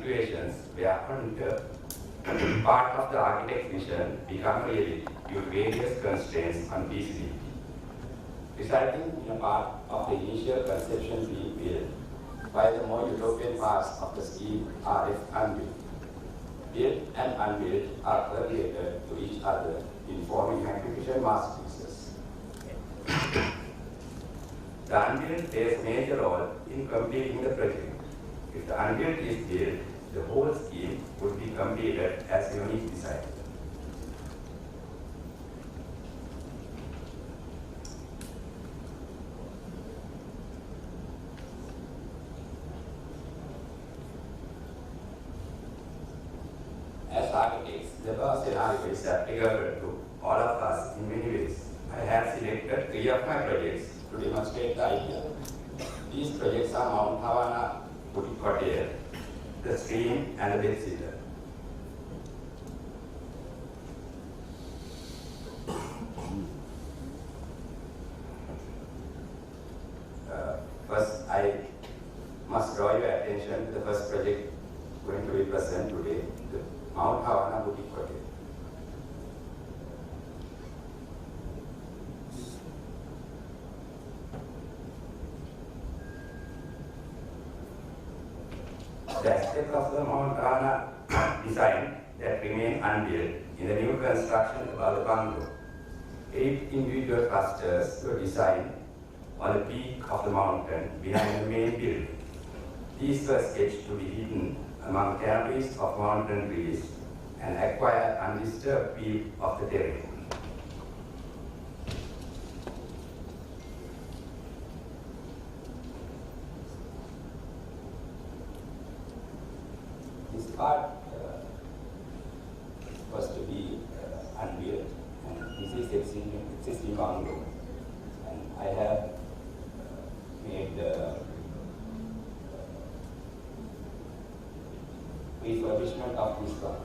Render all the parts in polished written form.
situations where part of the architect's vision become reality due to various constraints on feasibility, resulting in a part of the initial conception being built, while the more utopian parts of the scheme are left unbuilt. Built and unbuilt are correlated to each other in forming magnificent masterpieces. The unbuilt plays a major role in completing the project. If the unbuilt is built, the whole scheme would be completed as a unique design. As architects, the above scenario is applicable to all of us in many ways. I have selected 3 of my projects to demonstrate the idea. These projects are Mount Havana Boutique Hotel, the Stream, and the Bed Sitter. First, I must draw your attention to the first project going to be present today, the Mount Havana Boutique Hotel. The aspects of the Mount Havana design that remain unbuilt in the new construction above the bungalow. 8 individual clusters were designed on the peak of the mountain behind the main building. These were sketched to be hidden among canopies of mountain trees and acquire undisturbed view of the terrain. This part was to be unbuilt, and this is existing bungalow. And I have made the refurbishment of this one.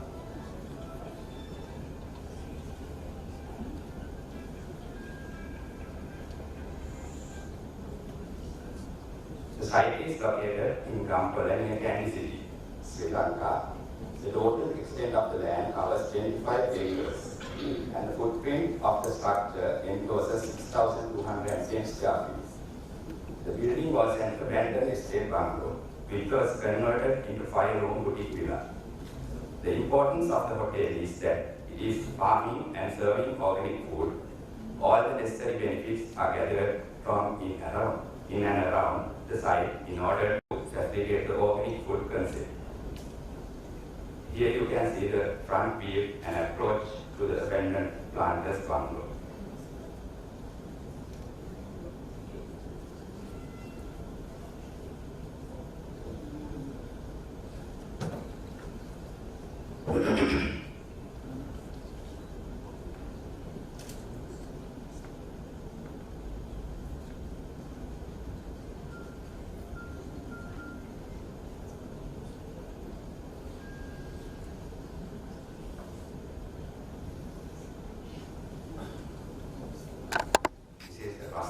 The site is located in Kampala near Kandy City, Sri Lanka. The total extent of the land covers 25 acres, and the footprint of the structure encloses 6,210 square feet. The building was an abandoned estate bungalow, which was converted into 5-room boutique villa. The importance of the hotel is that it is farming and serving organic food. All the necessary benefits are gathered from in and around the site in order to facilitate the organic food concept. Here you can see the front view and approach to the abandoned planters bungalow.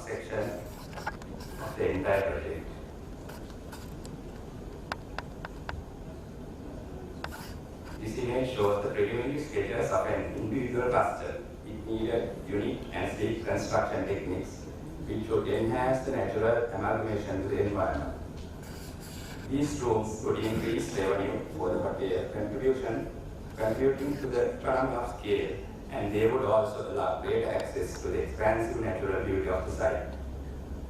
Section of the entire project. This image shows the preliminary sketches of an individual cluster. It needed unique and sleek construction techniques which would enhance the natural amalgamation to the environment. These rooms would increase revenue for the hotel, contributing to the economy of scale, and they would also allow greater access to the expansive natural beauty of the site.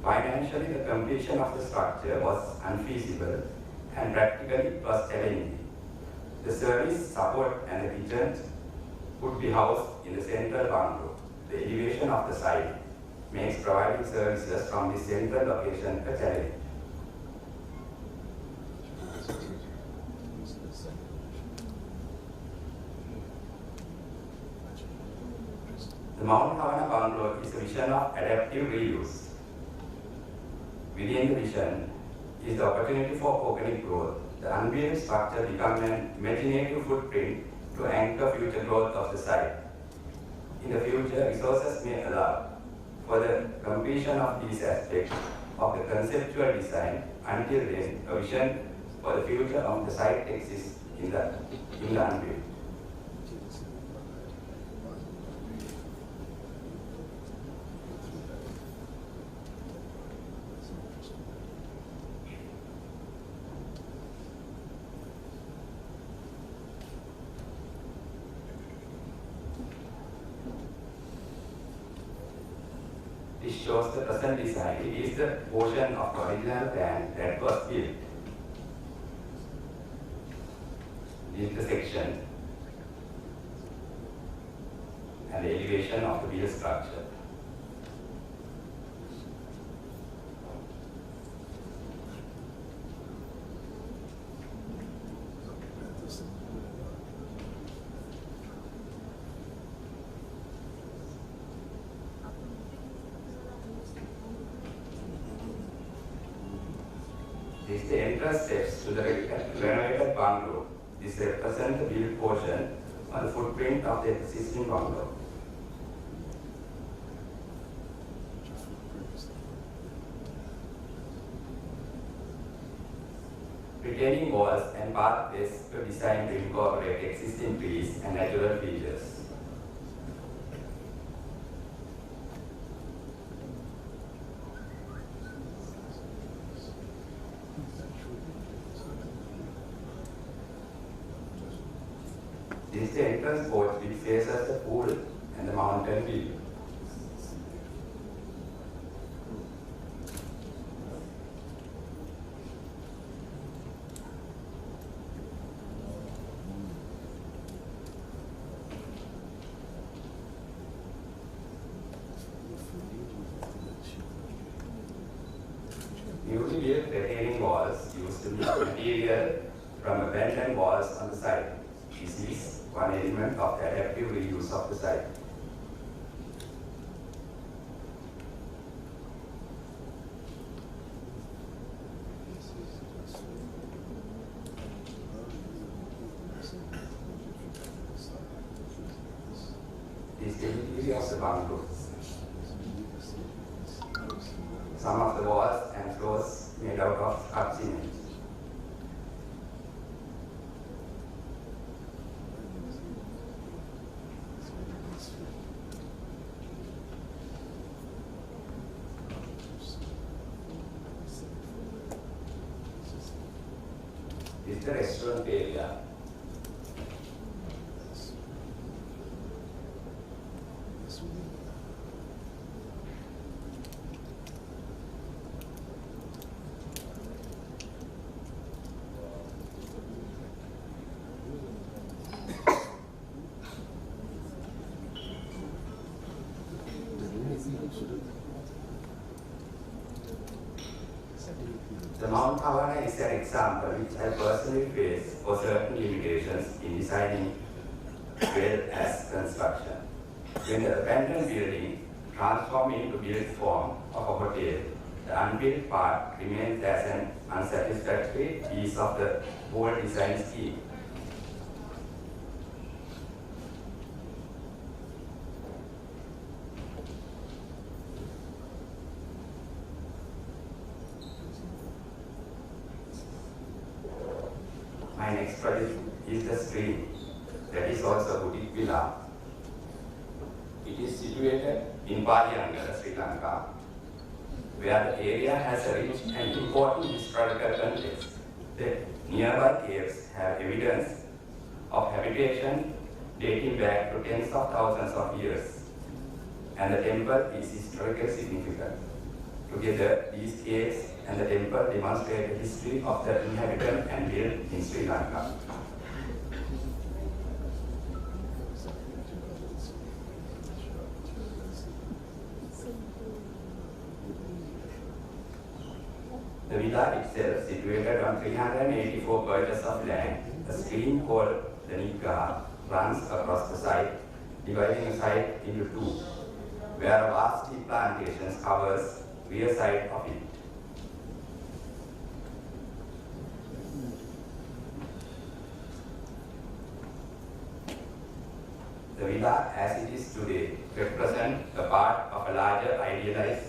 Financially, the completion of the structure was unfeasible and practically it was challenging. The service, support and the kitchen would be housed in the central bungalow. The elevation of the site makes providing services from the central location a challenge. The Mount Havana bungalow is a vision of adaptive reuse. Within the vision is the opportunity for organic growth. The unbuilt structure becomes an imaginative footprint to anchor future growth of the site. In the future, resources may allow for the completion of these aspects of the conceptual design. Until then, a vision for the future of the site exists in the unbuilt. This shows the present design. It is the portion of the original plan that was built. This is the section and the elevation of the built structure. This is the entrance steps to the renovated bungalow. This represents the built portion on the footprint of the existing bungalow. Retaining walls and pathways were designed to incorporate existing trees and natural features. This is the entrance porch which faces the pool and the mountain view. Newly built retaining walls used to be material from abandoned walls on the site. This is one element of the adaptive reuse of the site. This is the interior of the bungalow. Some of the walls and floors made out of cut cement. This is the restaurant area. The Mount Havana is an example which I personally face for certain limitations in designing well as construction. When the abandoned building transforms into built form of a hotel, the unbuilt part remains as an unsatisfactory piece of the whole design scheme. My next project is the stream that is also a boutique villa. It is situated in Srilanka, Sri Lanka, where the area has a rich and important historical context. The nearby caves have evidence of habitation dating back to tens of thousands of years, and the temple is historically significant. Together, these caves and the temple demonstrate the history of the inhabitant and built in Sri Lanka. The villa itself, situated on 384 acres of land, a stream called the Nika runs across the site, dividing the site into two, where a vast tea plantation covers rear side of it. The villa, as it is today, represents a part of a larger idealized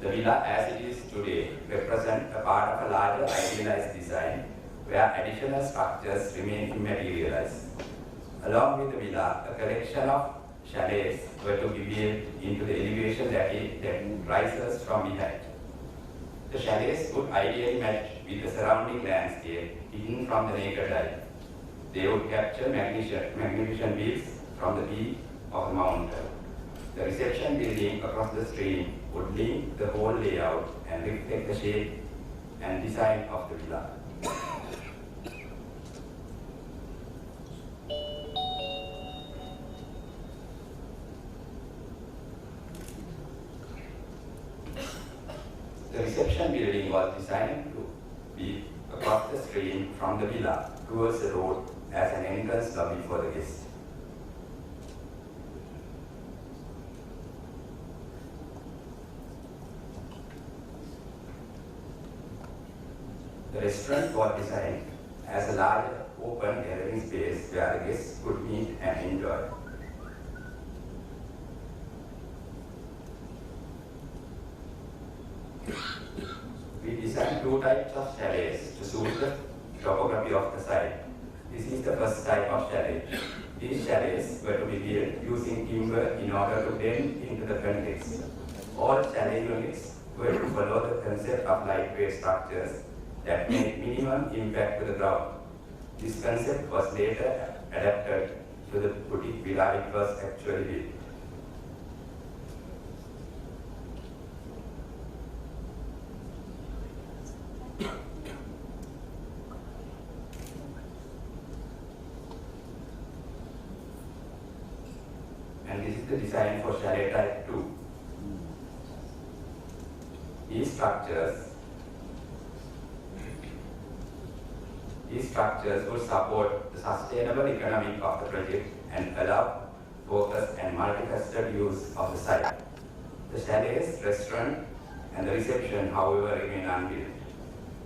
The villa as it is today represents a part of a larger idealized design where additional structures remain immaterialized. Along with the villa, a collection of chalets were to be built into the elevation that rises from behind. The chalets would ideally match with the surrounding landscape hidden from the naked eye. They would capture magnificent views from the peak of the mountain. The reception building across the stream would link the whole layout and reflect the shape and design of the villa. The reception building was designed to be across the stream from the villa towards the road as an entrance lobby for the guests. The restaurant was designed as a large open gathering space where the guests could meet and enjoy. We designed two types of chalets to suit the topography of the site. This is the first type of chalet. These chalets were to be built using timber in order to blend into the context. All chalet units were to follow the concept of lightweight structures that made minimum impact to the ground. This concept was later adapted to the boutique villa it was actually built. And this is the design for chalet type 2. These structures would support the sustainable economic of the project and allow focused and multifaceted use of the site. The chalets, restaurant, and the reception, however, remain unbuilt.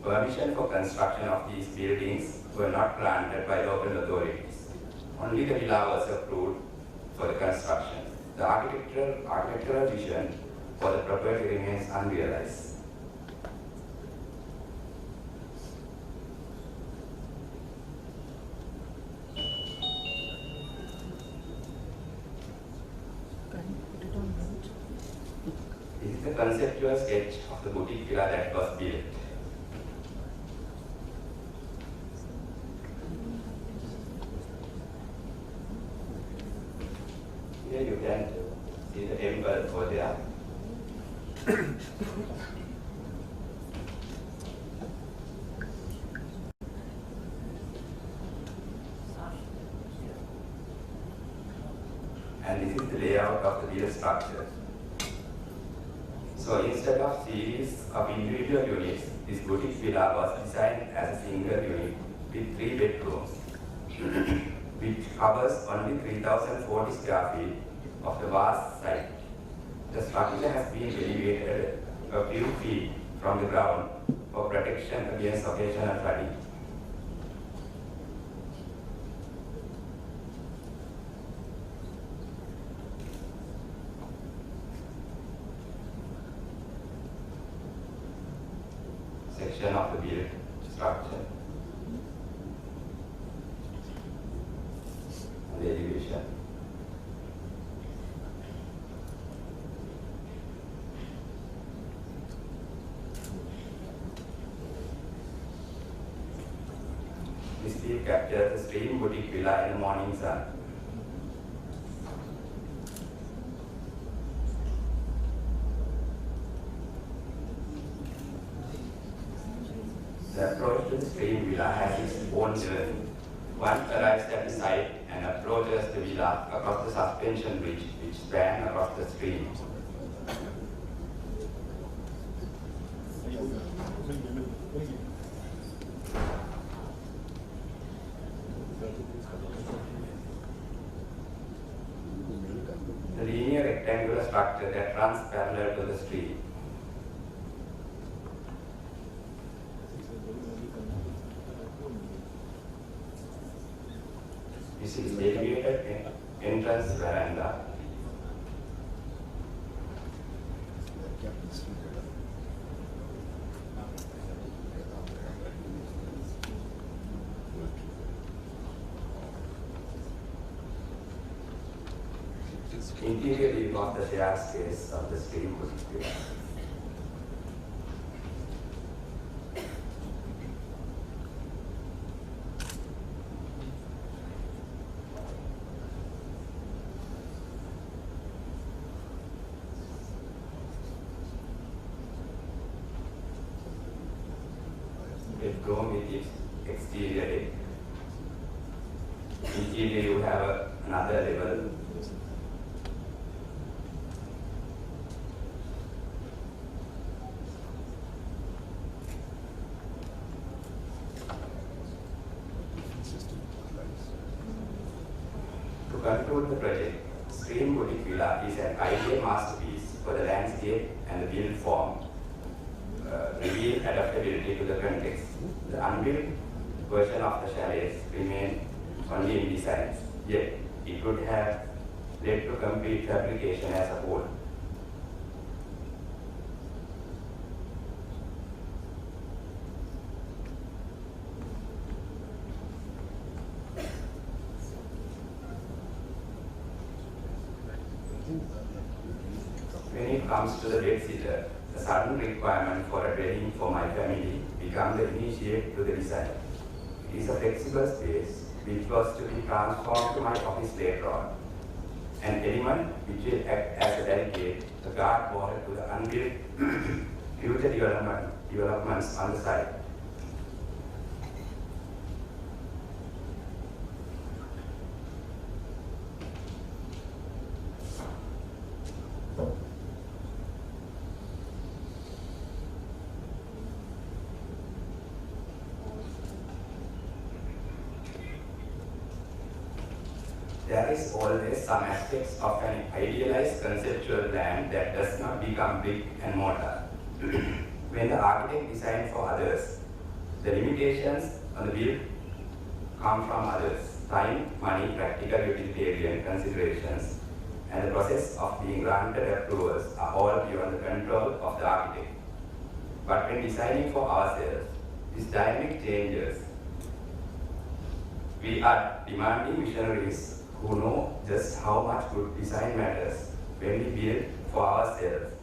Permission for construction of these buildings were not granted by local authorities. Only the villa was approved for the construction. The architectural vision for the property remains unrealized. This is the conceptual sketch of the boutique villa that was built. Here you can see the temple over there. And this is the layout of the villa structure. So instead of series of individual units, this boutique villa was designed as a single unit with 3 bedrooms, which covers only 3,040 square feet of the vast site. The structure has been elevated a few feet from the ground for protection against occasional flooding. Section of the built structure and the elevation. This view captures the stream boutique villa in the morning sun. The approach to the stream villa has its own journey. One arrives at the site and approaches the villa across the suspension bridge which spans across the stream. The linear rectangular structure that runs parallel to the stream. This is the elevated entrance veranda. interior view of the shared space of the stream would be. Bedroom with its exterior deck. Interior you have another level. To conclude the project, Stream Boutique Villa is an ideal masterpiece for the landscape and the build form. Reveal adaptability to the context. The unbuilt version of the chalets remain only in designs, yet it would have led to complete fabrication as a whole. When it comes to the bedsitter, the sudden requirement for a dwelling for my family became the initiate to the design. It is a flexible space which was to be transformed to my office later on. An element which will act as a barricade, a guard wall to the unbuilt future developments on the site. There is always some aspects of an idealized conceptual plan that does not become brick and mortar. When the architect designs for others, the limitations on the build come from others. Time, money, practical utilitarian considerations, and the process of being granted approvals are all beyond the control of the architect. But when designing for ourselves, this dynamic changes. We are demanding visionaries who know just how much good design matters when we build for ourselves.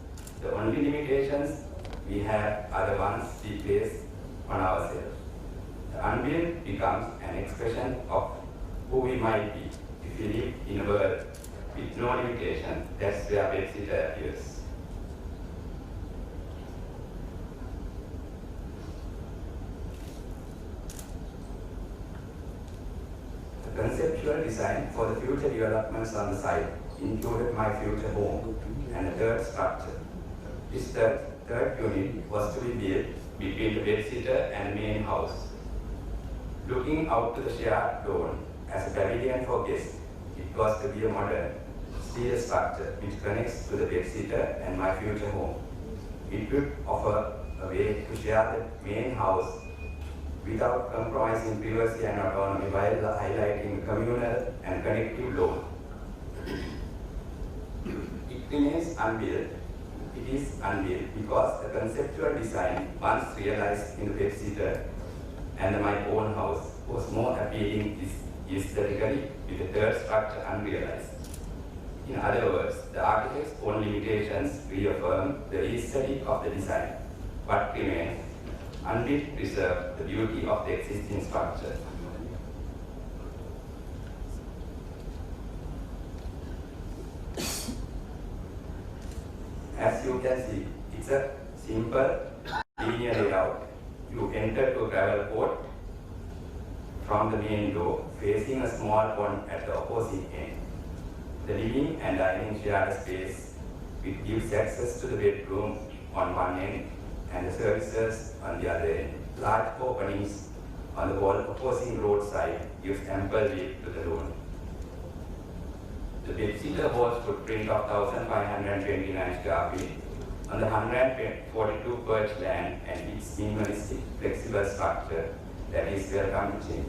The only limitations we have are the ones we place on ourselves. The unbuilt becomes an expression of who we might be if we live in a world with no limitation. That's where bedsitter appears. Conceptual design for the future developments on the site included my future home and a third structure. This third unit was to be built between the bedsitter and the main house. Looking out to the shared lawn as a pavilion for guests, it was to be a modern steel structure which connects to the bedsitter and my future home. It would offer a way to share the main house without compromising privacy and autonomy while highlighting the communal and connective load. It remains unbuilt. It is unbuilt because the conceptual design once realized in the bedsitter and my own house was more appealing aesthetically with the third structure unrealized. In other words, the architect's own limitations reaffirm the aesthetic of the design, but remain unbuilt preserve the beauty of the existing structure. As you can see, it's a simple linear layout. You enter to a gravel court from the main door, facing a small pond at the opposite end. The living and dining shared space, which gives access to the bedroom on one end and the services on the other end. Large openings on the wall opposing roadside gives ample width to the lawn. The bedsitter holds footprint of 1,529 square feet on the 142 perch land and its minimalistic flexible structure that is welcome to change.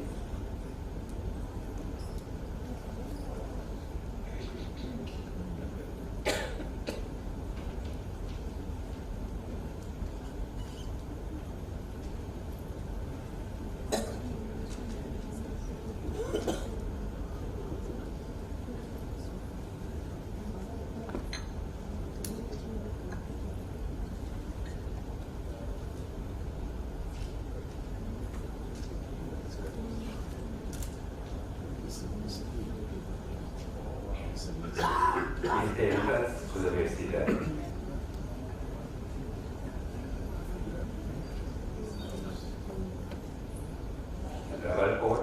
is the entrance to the bedsitter. The travel port.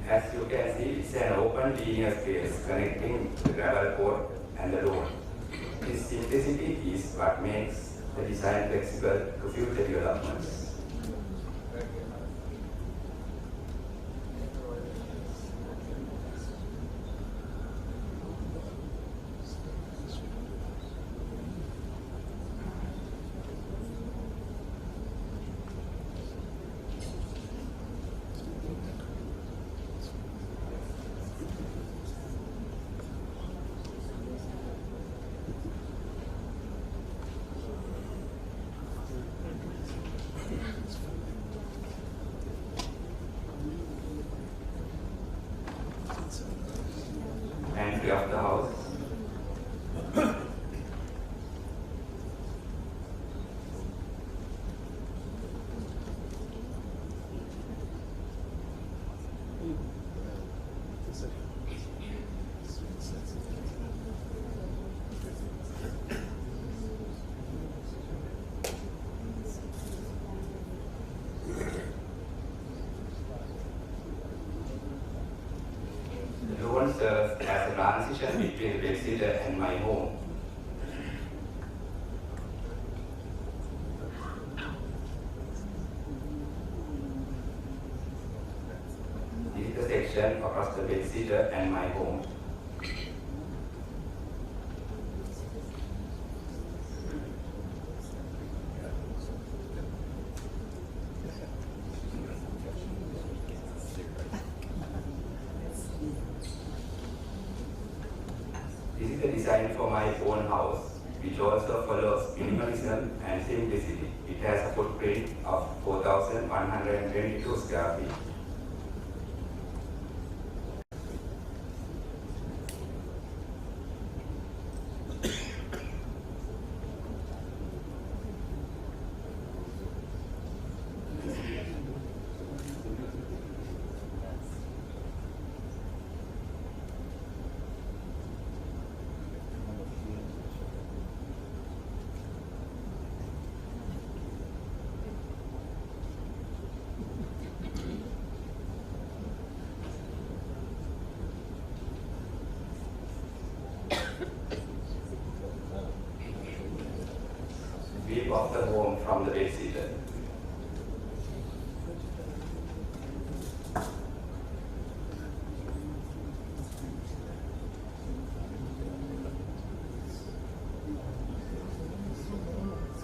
As you can see, it's an open linear space connecting the gravel port and the door. This simplicity is what makes the design flexible to future developments. Entry of the house. The room serves as a transition between the bedsitter and my home. This is the section across the bedsitter and my home. This is the design for my own house, which also follows minimalism and simplicity. It has a footprint of 4,122 square feet. View of the home from the bedsitter.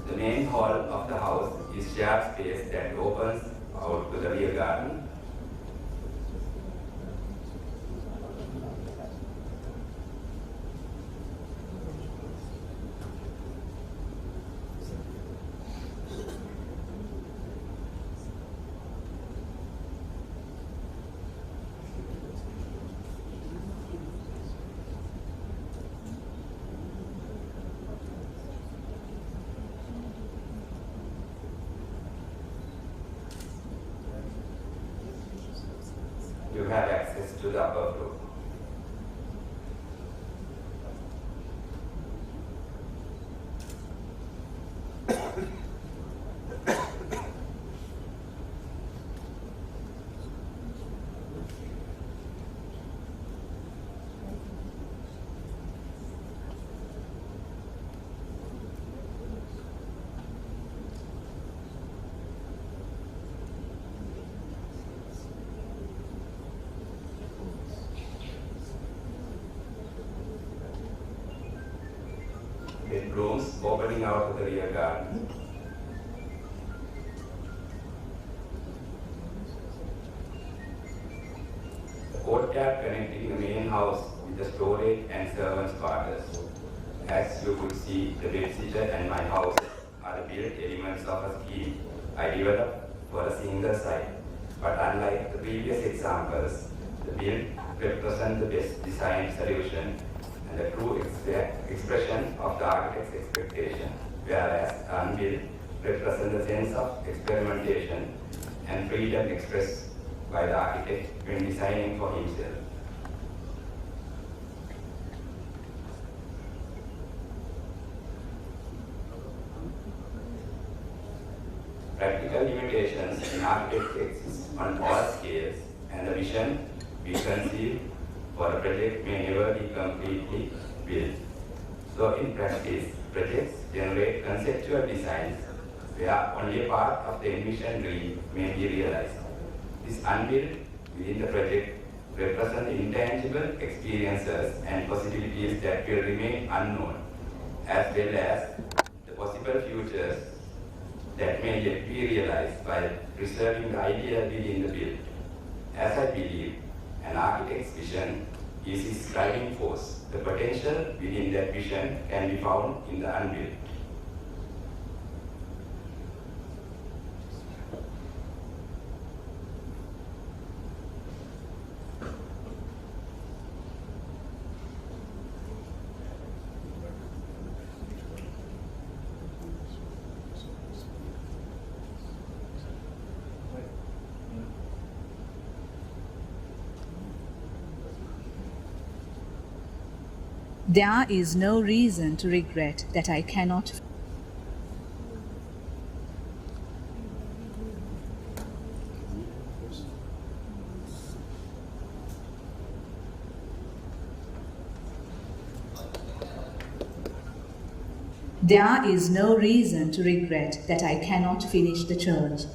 The main hall of the house is shared space that opens out to the rear garden. You have access to the upper floor. Bedrooms opening out to the rear garden. The courtyard connecting the main house with the storage and servants' quarters. As you could see, the bedsitter and my house are the built elements of a scheme I developed for a single site. But unlike the previous examples, the build represents the best design solution and the true expression of the architect's expectation, whereas unbuilt represents the sense of experimentation and freedom expressed by the architect when designing for himself. Practical limitations in architecture exist on all scales, and the vision we conceive for a project may never be completely built. So in practice, projects generate conceptual designs where only a part of the envisioned dream may be realized. This unbuilt within the project represents intangible experiences and possibilities that will remain unknown, as well as the possible futures that may yet be realized by preserving the idea within the build. As I believe, an architect's vision is his driving force. The potential within that vision can be found in the unbuilt. There is no reason to regret that I cannot. There is no reason to regret that I cannot finish the church.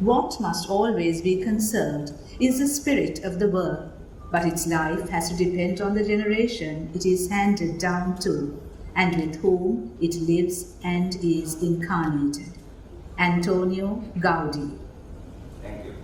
What must always be conserved is the spirit of the work, but its life has to depend on the generation it is handed down to, and with whom it lives and is incarnated. Antonio Gaudí. Thank you.